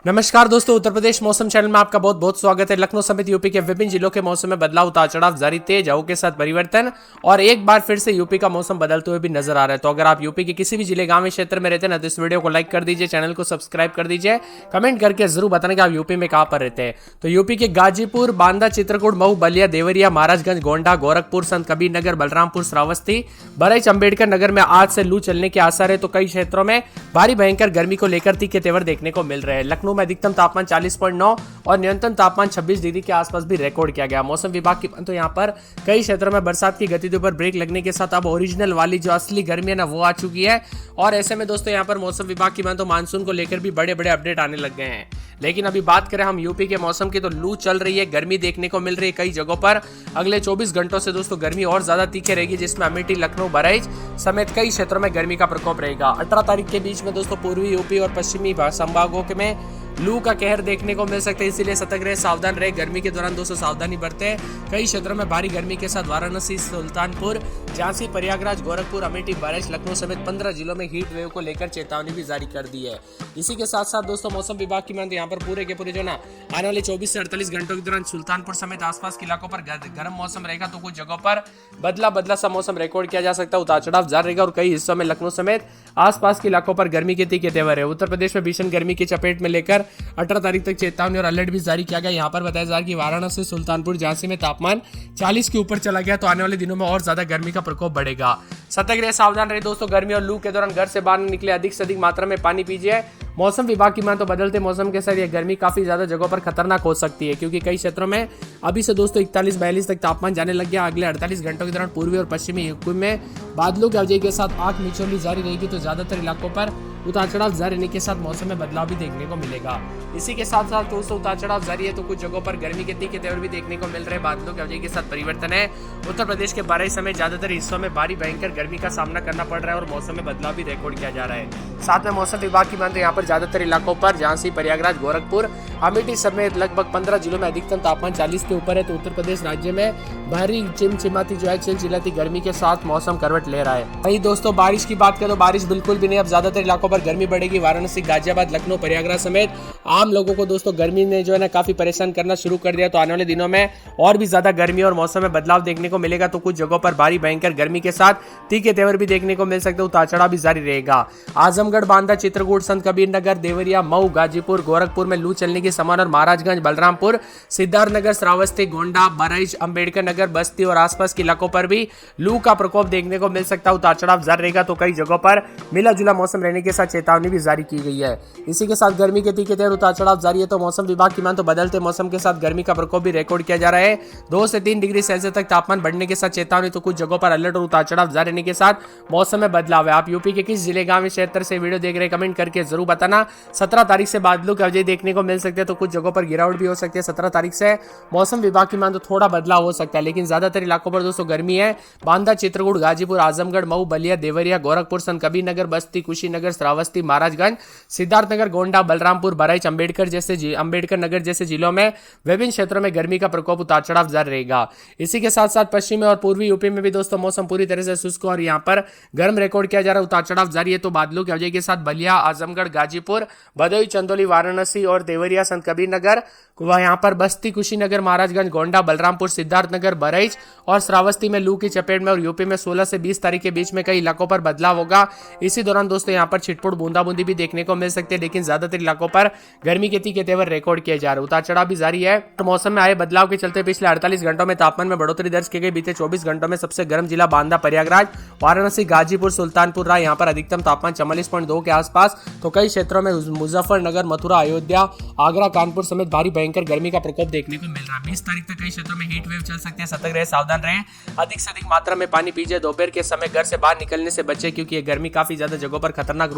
नमस्कार दोस्तों, उत्तर प्रदेश मौसम चैनल में आपका बहुत बहुत स्वागत है। लखनऊ समेत यूपी के विभिन्न जिलों के मौसम में बदलाव, उतार चढ़ाव जारी, तेज हवाओं के साथ परिवर्तन और एक बार फिर से यूपी का मौसम बदलते हुए भी नजर आ रहा है। तो अगर आप यूपी के किसी भी जिले, गांव, क्षेत्र में रहते हैं ना, तो इस वीडियो को लाइक कर दीजिए, चैनल को सब्सक्राइब कर दीजिए, कमेंट करके जरूर बताना कि आप यूपी में कहां पर रहते हैं। तो यूपी के गाजीपुर, बांदा, चित्रकूट, मऊ, बलिया, देवरिया, महाराजगंज, गोंडा, गोरखपुर, संत कबीर नगर, बलरामपुर, श्रावस्ती, बहराइच, अंबेडकर नगर में आज से लू चलने के आसार है। तो कई क्षेत्रों में भारी भयंकर गर्मी को लेकर तीखे तेवर देखने को मिल रहे हैं। लखनऊ में अधिकतम तापमान 40.9 और न्यूनतम तापमान 26 डिग्री के आसपास भी रिकॉर्ड किया गया। मौसम विभाग की तो यहाँ पर कई क्षेत्रों में बरसात की गतिविधियों पर ब्रेक लगने के साथ अब ओरिजिनल वाली जो असली गर्मी है ना, वो आ चुकी है। और ऐसे में दोस्तों यहाँ पर मौसम विभाग की तो मानसून को लेकर भी बड़े बड़े अपडेट आने लग गए हैं। लेकिन अभी बात करें हम यूपी के मौसम की, तो लू चल रही है, गर्मी देखने को मिल रही है कई जगहों पर। अगले 24 घंटों से दोस्तों गर्मी और ज्यादा तीखे रहेगी, जिसमें अमेठी, लखनऊ, बहराइच समेत कई क्षेत्रों में गर्मी का प्रकोप रहेगा। 18 तारीख के बीच में दोस्तों पूर्वी यूपी और पश्चिमी संभागों में लू का कहर देखने को मिल सकता है, इसीलिए सतर्क रहे, सावधान रहे। गर्मी के दौरान दोस्तों सावधानी बरते। कई क्षेत्रों में भारी गर्मी के साथ वाराणसी, सुल्तानपुर, झांसी, प्रयागराज, गोरखपुर, अमेठी, बहराइच, लखनऊ समेत 15 जिलों में हीट वेव को लेकर चेतावनी भी जारी कर दी है। इसी के साथ साथ दोस्तों मौसम विभाग की यहाँ पर पूरे के पूरे जो ना आने वाले 24 से 48 घंटों के दौरान सुल्तानपुर समेत आसपास के इलाकों पर गर्म मौसम रहेगा। तो कुछ जगहों पर बदला सा मौसम रिकॉर्ड किया जा सकता है, उतार चढ़ाव जारी रहेगा और कई हिस्सों में लखनऊ समेत आसपास के इलाकों पर गर्मी के तीखे तेवर है। उत्तर प्रदेश में भीषण गर्मी की चपेट में लेकर 18 तारीख तक चेतावनी और अलर्ट भी जारी किया गया। यहाँ पर बताया जा रहा है कि वाराणसी, सुल्तानपुर, झांसी में तापमान 40 के ऊपर चला गया, तो आने वाले दिनों में और ज्यादा गर्मी का प्रकोप बढ़ेगा। सतर्क रहे, सावधान रहे दोस्तों। गर्मी और लू के दौरान घर से बाहर निकले, अधिक से अधिक मात्रा में पानी पीजिए। मौसम विभाग की तो बदलते मौसम के साथ ये गर्मी काफी ज्यादा जगहों पर खतरनाक हो सकती है, क्योंकि कई क्षेत्रों में अभी से दोस्तों 41-42 तक तापमान जाने लग गया। अगले 48 घंटों के दौरान पूर्वी और पश्चिमी यूपी में बादलों की अवधि के साथ आंख मिचौली जारी रहेगी, तो ज्यादातर इलाकों पर उतार चढ़ाव जारी रहने के साथ मौसम में बदलाव भी देखने को मिलेगा। इसी के साथ साथ दोस्तों उतार चढ़ाव जारी है, तो कुछ जगहों पर गर्मी के तीखे तेवर भी देखने को मिल रहे हैं। बादलों की अवधि के साथ परिवर्तन है। उत्तर प्रदेश के बहराइच समेत ज्यादातर हिस्सों में भारी भयंकर गर्मी का सामना करना पड़ रहा है और मौसम में बदलाव भी रिकॉर्ड किया जा रहा है। साथ में मौसम विभाग की तो यहाँ पर ज्यादातर इलाकों पर झांसी, प्रयागराज, गोरखपुर, अमेठी समेत लगभग 15 जिलों में अधिकतम तापमान 40 के ऊपर है। तो उत्तर प्रदेश राज्य में भारी चिमचिमाती जो है चिलचिलाती गर्मी के साथ मौसम करवट ले रहा है। वहीं दोस्तों बारिश की बात करें तो बारिश बिल्कुल भी नहीं, अब ज्यादातर इलाकों पर गर्मी बढ़ेगी। वाराणसी, गाजियाबाद, लखनऊ, प्रयागराज समेत आम लोगों को दोस्तों गर्मी ने जो है ना काफी परेशान करना शुरू कर दिया। तो आने वाले दिनों में और भी ज्यादा गर्मी और मौसम में बदलाव देखने को मिलेगा। तो कुछ जगहों पर भारी भयंकर गर्मी के साथ तीखे तेवर भी देखने को मिल सकते हैं, उतार चढ़ाव भी जारी रहेगा। आजमगढ़, बांदा, चित्रकूट, संत कबीर नगर, देवरिया, मऊ, गाजीपुर, गोरखपुर में लू चलने की संभावना और महाराजगंज, बलरामपुर, सिद्धार्थनगर, श्रावस्ती, गोंडा, बहराइच, अंबेडकर नगर, बस्ती और आसपास के इलाकों पर भी लू का प्रकोप देखने को मिल सकता है, उतार चढ़ाव जारी रहेगा। तो कई जगहों पर मिला जुला मौसम रहने के साथ चेतावनी भी जारी की गई है। इसी के साथ गर्मी के तीखे तेवर, उतार चढ़ाव जारी है। तो मौसम विभाग की तो बदलते मौसम के साथ गर्मी का प्रकोप भी रिकॉर्ड किया जा रहा है। 2 से 3 डिग्री सेल्सियस तक तापमान बढ़ने के साथ चेतावनी। तो कुछ जगहों पर अलर्ट और उतार चढ़ाव जारी रहने के साथ मौसम में बदलाव है। आप यूपी के किस जिले, गांव, क्षेत्र से वीडियो देख रहे हैं, कमेंट करके जरूर बताना। 17 तारीख से बादलों की अवधि देखने को मिल सकते हैं, तो कुछ जगहों पर गिरावट भी हो सकती है। 17 तारीख से मौसम विभाग की तो थोड़ा बदलाव हो सकता है, लेकिन ज्यादातर इलाकों पर दोस्तों गर्मी है। बांदा, चित्रकूट, गाजीपुर, आजमगढ़, मऊ, बलिया, देवरिया, गोरखपुर, संत कबीर नगर, बस्ती, कुशीनगर, श्रावस्ती, महाराजगंज, सिद्धार्थनगर, गोंडा, बलरामपुर, बहराइच, अंबेडकर नगर जैसे जिलों में विभिन्न क्षेत्रों में गर्मी का प्रकोप, उतार चढ़ाव जारी रहेगा। इसी के साथ साथ पश्चिमी और पूर्वी यूपी में भी दोस्तों मौसम पूरी तरह से शुष्क और यहाँ पर गर्म रिकॉर्ड किया जा रहा है, उतार चढ़ाव जारी है। तो बादलों की अवधि के साथ बलिया, आजमगढ़, गाजीपुर, भदोही, चंदौली, वाराणसी और देवरिया, संत कबीर नगर, यहाँ पर बस्ती, कुशीनगर, महाराजगंज, गोंडा, बलरामपुर, सिद्धार्थनगर, बहराइच और श्रावस्ती में लू की चपेट में और यूपी में 16 से 20 तारीख के बीच में कई इलाकों पर बदलाव होगा। इसी दौरान दोस्तों यहाँ पर छिटपुट बूंदाबूंदी भी देखने को मिल सकती है, लेकिन ज्यादातर इलाकों पर गर्मी के तीखे तेवर रिकॉर्ड किए जा रहे हैं, उतार चढ़ाव भी जारी है। तो मौसम में आए बदलाव के चलते पिछले 48 घंटों में तापमान में बढ़ोतरी दर्ज की गई। बीते 24 घंटों में सबसे गर्म जिला बांदा, प्रयागराज, वाराणसी, गाजीपुर, सुल्तानपुर रहा। यहाँ पर अधिकतम तापमान 44.2 के आसपास। तो कई क्षेत्रों में मुजफ्फरनगर, मथुरा, अयोध्या, आगरा, कानपुर समेत भारी भयंकर गर्मी का प्रकोप देखने को मिल रहा है। 20 तारीख तक कई क्षेत्रों में हीट वेव चल सकती है, सतर्क रहे, सावधान रहे। अधिक से अधिक मात्रा में पानी पीजिए। दोपहर के समय घर से बाहर निकलने से बचे, क्योंकि ये गर्मी काफी ज्यादा जगहों पर खतरनाक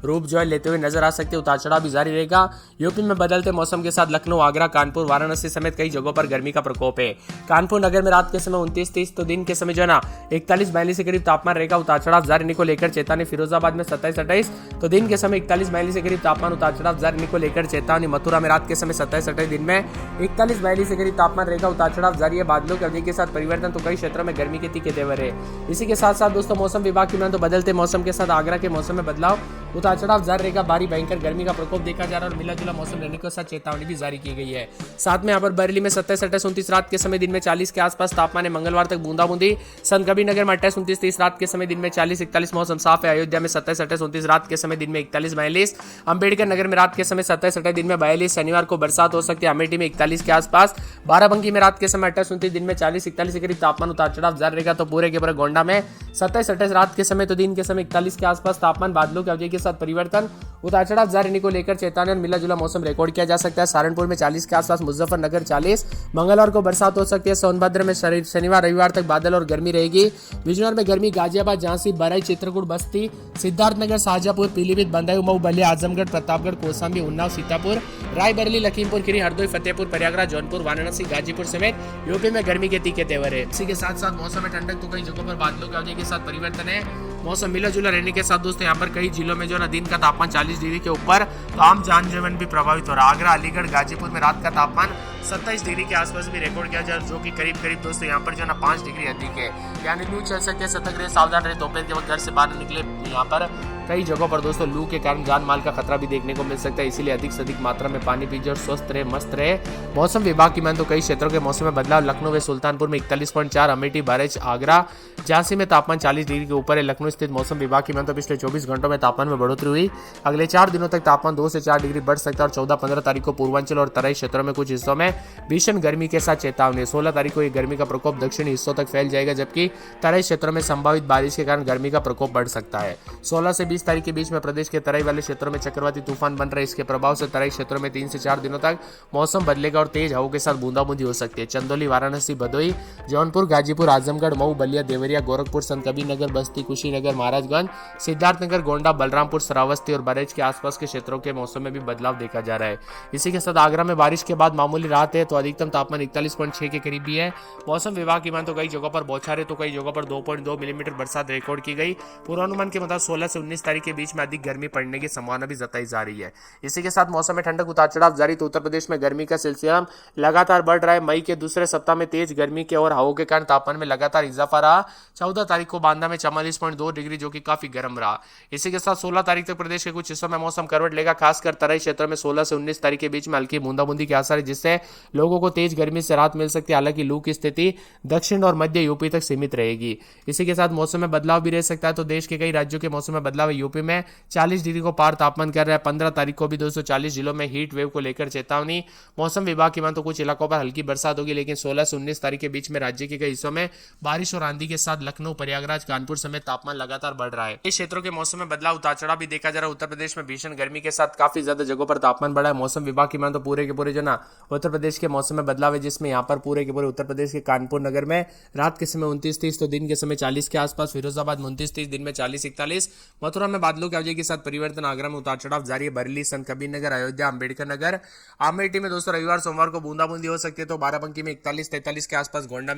रूप जो है लेते हुए नजर आ सकते हैं, उतार चढ़ाव भी जारी रहेगा। यूपी में बदलते मौसम के साथ लखनऊ, आगरा, कानपुर, वाराणसी समेत कई जगहों पर गर्मी का प्रकोप है। कानपुर नगर में रात के समय 29-30, तो दिन के समय जो है ना 41-42 के करीब तापमान रहेगा, उतार चढ़ाव जारी को लेकर चेतावनी। फिरोजाबाद में 27-28, तो दिन के समय 41-42 के करीब तापमान, उतार चढ़ाव जारी को लेकर चेतावनी। मथुरा में रात के समय 27-28 दिन में 41-42 के करीब तापमान रहेगा। उतार चढ़ाव जारी है, बादलों की अवधि के साथ परिवर्तन, तो कई क्षेत्रों में गर्मी के तीखे तेवर है। इसी के साथ साथ दोस्तों मौसम विभाग की माने तो बदलते मौसम के साथ आगरा के मौसम में बदलाव, उतार चढ़ाव जारी रहेगा, भारी भयंकर गर्मी का प्रकोप देखा जा रहा है और मिला जुला मौसम रहने के साथ चेतावनी भी जारी की गई है। साथ में यहाँ पर बरेली में 27-28-29 रात के समय, दिन में 40 के आसपास तापमान है। मंगलवार तक बूंदाबूंदी। संत कबीरनगर में 28-29-30 रात के समय, दिन में 40-41 मौसम साफ है। अयोध्या में 27-28-29 रात के समय, दिन में 41-42। अंबेडकर नगर में रात के समय 27-28, दिन में 42। शनिवार को बरसात हो सकती है, अमेठी में 41 के आसपास। बाराबंकी में रात के समय 28-29, दिन में 40-41 के करीब तापमान, उतार चढ़ाव जारी रहेगा। तो पूरे के पूरे गोंडा में 27-28 रात के समय, तो दिन के समय 41 के आसपास तापमान, बादलों की अवधि के साथ परिवर्तन, उतार चढ़ाव जारी रहने को लेकर चेतावनी और मिला जुला मौसम रिकॉर्ड किया जा सकता है। सहारनपुर में 40 के आसपास, मुजफ्फरनगर 40। मंगलवार को बरसात हो सकती है। सोनभद्र में शनिवार रविवार तक बादल और गर्मी रहेगी। बिजनौर में गर्मी, गाजियाबाद, झांसी, बराई, चित्रकूट, बस्ती, सिद्धार्थनगर, शाहजहांपुर, पीलीभीत, बदायूं, मऊ, बलिया, आजमगढ़, प्रतापगढ़, कौशाम्बी, उन्नाव, सीतापुर, रायबरेली, लखीमपुर खीरी, हरदोई, फतेहपुर, प्रयागराज, जौनपुर, वाराणसी, गाजीपुर समेत यूपी में गर्मी के तीखे तेवर है। इसी के साथ साथ मौसम में ठंडक, तो कई जगहों पर बादलों की अवधि के साथ परिवर्तन है। मौसम मिला जुला रहने के साथ दोस्तों यहाँ पर कई जिलों में जो है दिन का तापमान 40 डिग्री के ऊपर, तो आम जनजीवन भी प्रभावित हो रहा है। आगरा, अलीगढ़, गाजीपुर में रात का तापमान 27 डिग्री के आसपास भी रिकॉर्ड किया जाए, जो कि करीब करीब दोस्तों यहाँ पर जो है 5 डिग्री अधिक है। यानी लू चल सकते हैं, सतर्क रहे, सावधान रहे। दोपहर के वक्त घर से बाहर निकले, यहाँ पर कई जगहों पर दोस्तों लू के कारण जान माल का खतरा भी देखने को मिल सकता है। इसीलिए अधिक से अधिक मात्रा में पानी पीजिए और स्वस्थ रहे, मस्त रहे। मौसम विभाग की माने तो कई क्षेत्रों के मौसम में बदलाव। लखनऊ व सुल्तानपुर में 41.4, अमेठी, बहराइच, आगरा, झांसी में तापमान 40 डिग्री के ऊपर है। लखनऊ स्थित मौसम विभाग की माने तो पिछले 24 घंटों में तापमान में बढ़ोतरी हुई। अगले 4 दिनों तक तापमान 2 से 4 डिग्री बढ़ सकता है और 14-15 तारीख को पूर्वांचल और तराई क्षेत्रों में कुछ हिस्सों में भीषण गर्मी के साथ चेतावनी। 16 तारीख को ये गर्मी का प्रकोप दक्षिणी हिस्सों तक फैल जाएगा, जबकि तराई क्षेत्रों में संभावित बारिश के कारण गर्मी का प्रकोप बढ़ सकता है। 16 से 20 तारीख के बीच में प्रदेश के तराई वाले क्षेत्रों में चक्रवाती तूफान बन रहे, इसके प्रभाव से तराई क्षेत्रों में 3 से 4 दिनों तक मौसम बदलेगा और तेज हवाओं के साथ बूंदाबूंदी हो सकती है। चंदौली, वाराणसी, भदोई, जौनपुर, गाजीपुर, आजमगढ़, मऊ, बलिया, देवरिया, गोरखपुर, संत कबीरनगर, बस्ती, कुशीनगर, महाराजगंज, सिद्धार्थनगर, गोंडा, बलरामपुर, श्रावस्ती और बरेली के आसपास के क्षेत्रों के मौसम में भी बदलाव देखा जा रहा है। इसी के साथ आगरा में बारिश के बाद मामूली राहत है, तो अधिकतम तापमान 41.6 के करीब भी है। मौसम विभाग की माने तो कई जगहों पर बौछारें, तो कई जगहों पर 2.2 मिलीमीटर बरसात रिकॉर्ड की गई। पूर्वानुमान के मुताबिक 16 से 19 तारीख के बीच में अधिक गर्मी पड़ने की संभावना भी जताई जा रही है। इसी के साथ मौसम में ठंडक, उतार चढ़ाव जारी, तो उत्तर प्रदेश में गर्मी का सिलसिला लगातार बढ़ रहा है। मई के दूसरे सप्ताह में तेज गर्मी के और हवाओं के कारण तापमान में लगातार इजाफा रहा। 14 तारीख को बांदा में 44.2 डिग्री, जो कि काफी गर्म रहा। इसी के साथ 16 तारीख तक प्रदेश के कुछ हिस्सों में मौसम करवट लेगा, खासकर तराई क्षेत्र में 16 से 19 तारीख के बीच में हल्की बूंदाबूंदी के आसार है, जिससे लोगों को तेज गर्मी से राहत मिल सकती है। हालांकि लू की स्थिति दक्षिण और मध्य यूपी तक सीमित रहेगी। इसी के साथ मौसम में बदलाव भी रह सकता है, तो देश के कई राज्यों के मौसम में बदलाव है। यूपी में 40 डिग्री को पार तापमान कर रहा है। 15 तारीख को भी 240 जिलों में हीट वेव को लेकर चेतावनी। मौसम विभाग की माने तो कुछ इलाकों पर हल्की बरसात होगी, लेकिन 16 से 19 तारीख के बीच में राज्य के कई हिस्सों में बारिश और आंधी के साथ लखनऊ, प्रयागराज, कानपुर समेत तापमान लगातार बढ़ रहा है। इस क्षेत्रों के मौसम में बदलाव, उतार चढ़ाव भी देखा जा रहा है। उत्तर प्रदेश में भीषण गर्मी के साथ काफी ज्यादा जगहों पर तापमान बढ़ा है। मौसम विभाग की माने तो पूरे के पूरे जो ना उत्तर प्रदेश के मौसम में बदलाव है, जिसमें यहाँ पर पूरे के पूरे उत्तर प्रदेश के कानपुर नगर में रात के समय 29-30, तो दिन के समय 40 के आसपास। फिरोजाबाद 29-30, दिन में 40-41। मथुरा में बादलों की अवधि के साथ परिवर्तन। आगरा में उतार चढ़ाव जारी है। बरेली, संत कबीरनगर, अयोध्या, अंबेडकर नगर, अमेठी में दोस्तों रविवार सोमवार को बूंदाबूंदी हो सकती है, तो बाराबंकी में 41-43 के आसपास, गोंडा में